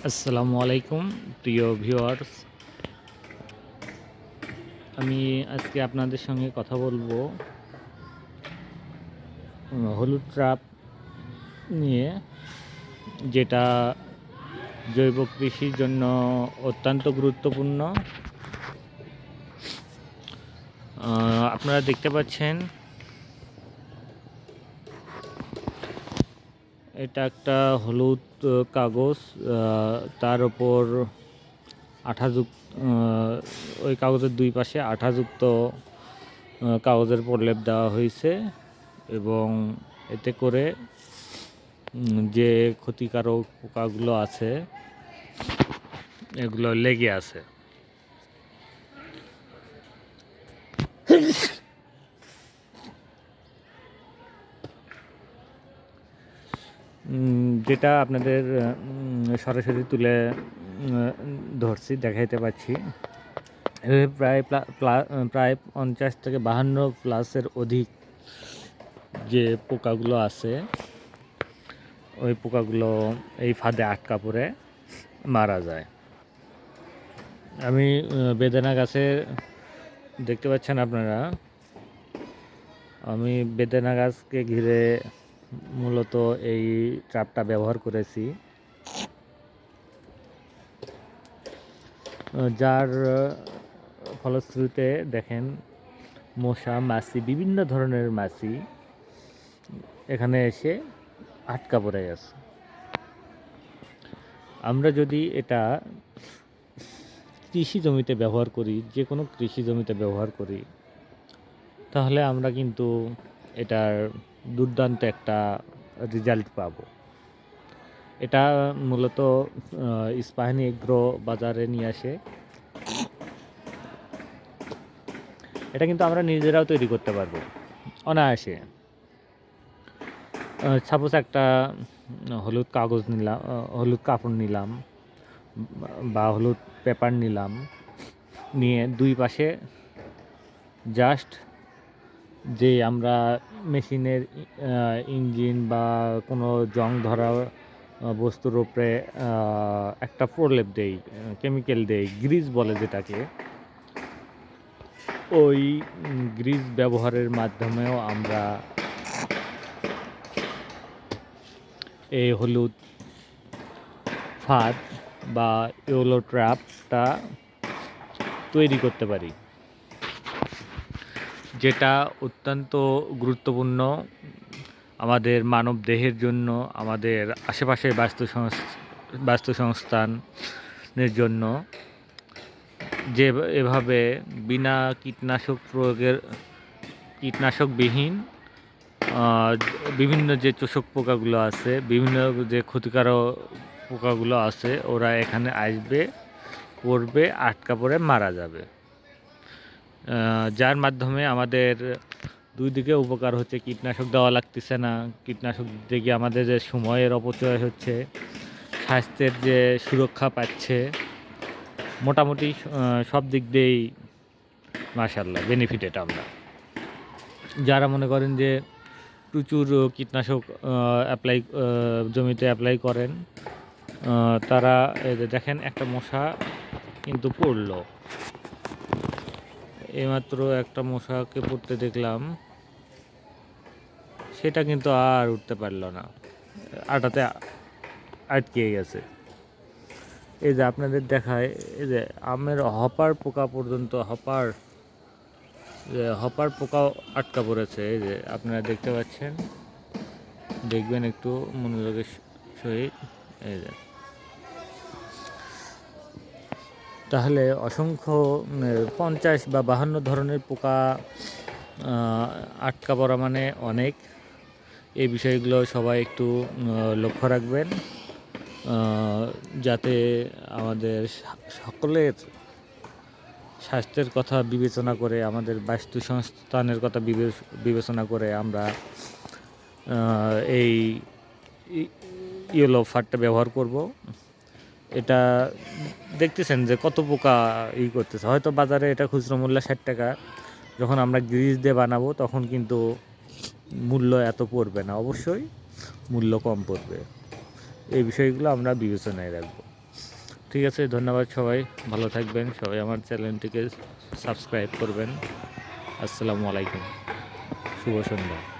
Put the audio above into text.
আসসালামু আলাইকুম প্রিয় ভিউয়ার্স। আমি আজকে আপনাদের সঙ্গে কথা বলবো হলুদ ট্রাপ নিয়ে, যেটা জৈব কৃষির জন্য অত্যন্ত গুরুত্বপূর্ণ। আপনারা দেখতে পাচ্ছেন এটা একটা হলুদ কাগজ, তার ওপর আঠাযুক্ত, ওই কাগজের দুই পাশে আঠাযুক্ত কাগজের প্রলেপ দেওয়া হয়েছে এবং এতে করে যে ক্ষতিকারক পোকাগুলো আছে এগুলো লেগে আছে। যেটা আপনাদের সরাসরি তুলে ধরছি, দেখাইতে পাচ্ছি। প্রায় প্রায় 50 থেকে 52 প্লাসের অধিক যে পোকাগুলো আছে, ওই পোকাগুলো এই ফাঁদে আটকা পড়ে মারা যায়। আমি বেদানা গাছে দেখতে পাচ্ছেন আপনারা, আমি বেদানা গাছকে ঘিরে মূলত এই ট্রাপটা ব্যবহার করেছি, যার ফলশ্রুতিতে দেখেন মশা, মাছি, বিভিন্ন ধরনের মাছি এখানে এসে আটকা পড়ে গেছে। আমরা যদি এটা কৃষি জমিতে ব্যবহার করি, যে কোনো কৃষি জমিতে ব্যবহার করি, তাহলে আমরা কিন্তু এটার দুর্দান্ত একটা রেজাল্ট পাবো। এটা মূলত ইস্পাহানি এগ্রো বাজারে নিয়ে আসে। এটা কিন্তু আমরা নিজেরাও তৈরি করতে পারবো অনায়াসে। সাপোজ একটা হলুদ কাগজ নিলাম, হলুদ কাপড় নিলাম বা হলুদ পেপার নিলাম, নিয়ে দুই পাশে জাস্ট যে আমরা মেশিনের ইঞ্জিন বা কোনো জং ধরা বস্তুর উপরে একটা প্রলেপ দেই, কেমিক্যাল দেই, গ্রিজ বলে যেটাকে। ওই গ্রিজ ব্যবহারের মাধ্যমেও আমরা এই হলুদ ফাঁদ বা ইয়েলো ট্র্যাপটা তৈরি করতে পারি, যেটা অত্যন্ত গুরুত্বপূর্ণ আমাদের মানব দেহের জন্য, আমাদের আশেপাশের বাস্তুসংস্থানের জন্য। যে এভাবে বিনা কীটনাশকবিহীন বিভিন্ন যে চোষক পোকাগুলো আছে, বিভিন্ন যে ক্ষতিকারক পোকাগুলো আছে, ওরা এখানে আসবে, পড়বে, আটকা পড়ে মারা যাবে। যার মাধ্যমে আমাদের দুই দিকে উপকার হচ্ছে। কীটনাশক দেওয়া লাগতেছে না, কীটনাশক দিতে গিয়ে আমাদের যে সময়ের অপচয় হচ্ছে, স্বাস্থ্যের যে সুরক্ষা পাচ্ছে, মোটামুটি সব দিক দিয়েই মাশাআল্লাহ বেনিফিটেড আমরা। যারা মনে করেন যে প্রচুর কীটনাশক জমিতে অ্যাপ্লাই করেন, তারা দেখেন একটা মশা কিন্তু পড়লো, এইমাত্র একটা মশাকে পড়তে দেখলাম, সেটা কিন্তু আর উঠতে পারলো না, আটাতে আটকে গেছে। এই যে আপনাদের দেখায়, এই যে আমের হপার পোকা পর্যন্ত, হপার পোকাও আটকা পড়েছে। এই যে আপনারা দেখতে পাচ্ছেন, দেখবেন একটু মনোযোগের সহিত। এই যে তাহলে অসংখ্য 50 বা 52 ধরনের পোকা আটকা পড়া মানে অনেক। এই বিষয়গুলো সবাই একটু লক্ষ্য রাখবেন, যাতে আমাদের সকলের স্বাস্থ্যের কথা বিবেচনা করে, আমাদের বাস্তুসংস্থানের কথা বিবেচনা করে আমরা এই ইয়েলো ফারটা ব্যবহার করব। এটা দেখতেছেন যে কত পোকা করতেছে। হয়তো বাজারে এটা খুচরো মূল্য 60 টাকা, যখন আমরা গ্রিজ দিয়ে বানাবো তখন কিন্তু মূল্য এত পড়বে না, অবশ্যই মূল্য কম পড়বে। এই বিষয়গুলো আমরা বিবেচনায় রাখবো। ঠিক আছে, ধন্যবাদ সবাই, ভালো থাকবেন সবাই, আমার চ্যানেলটিকে সাবস্ক্রাইব করবেন। আসসালামু আলাইকুম, শুভ সন্ধ্যা।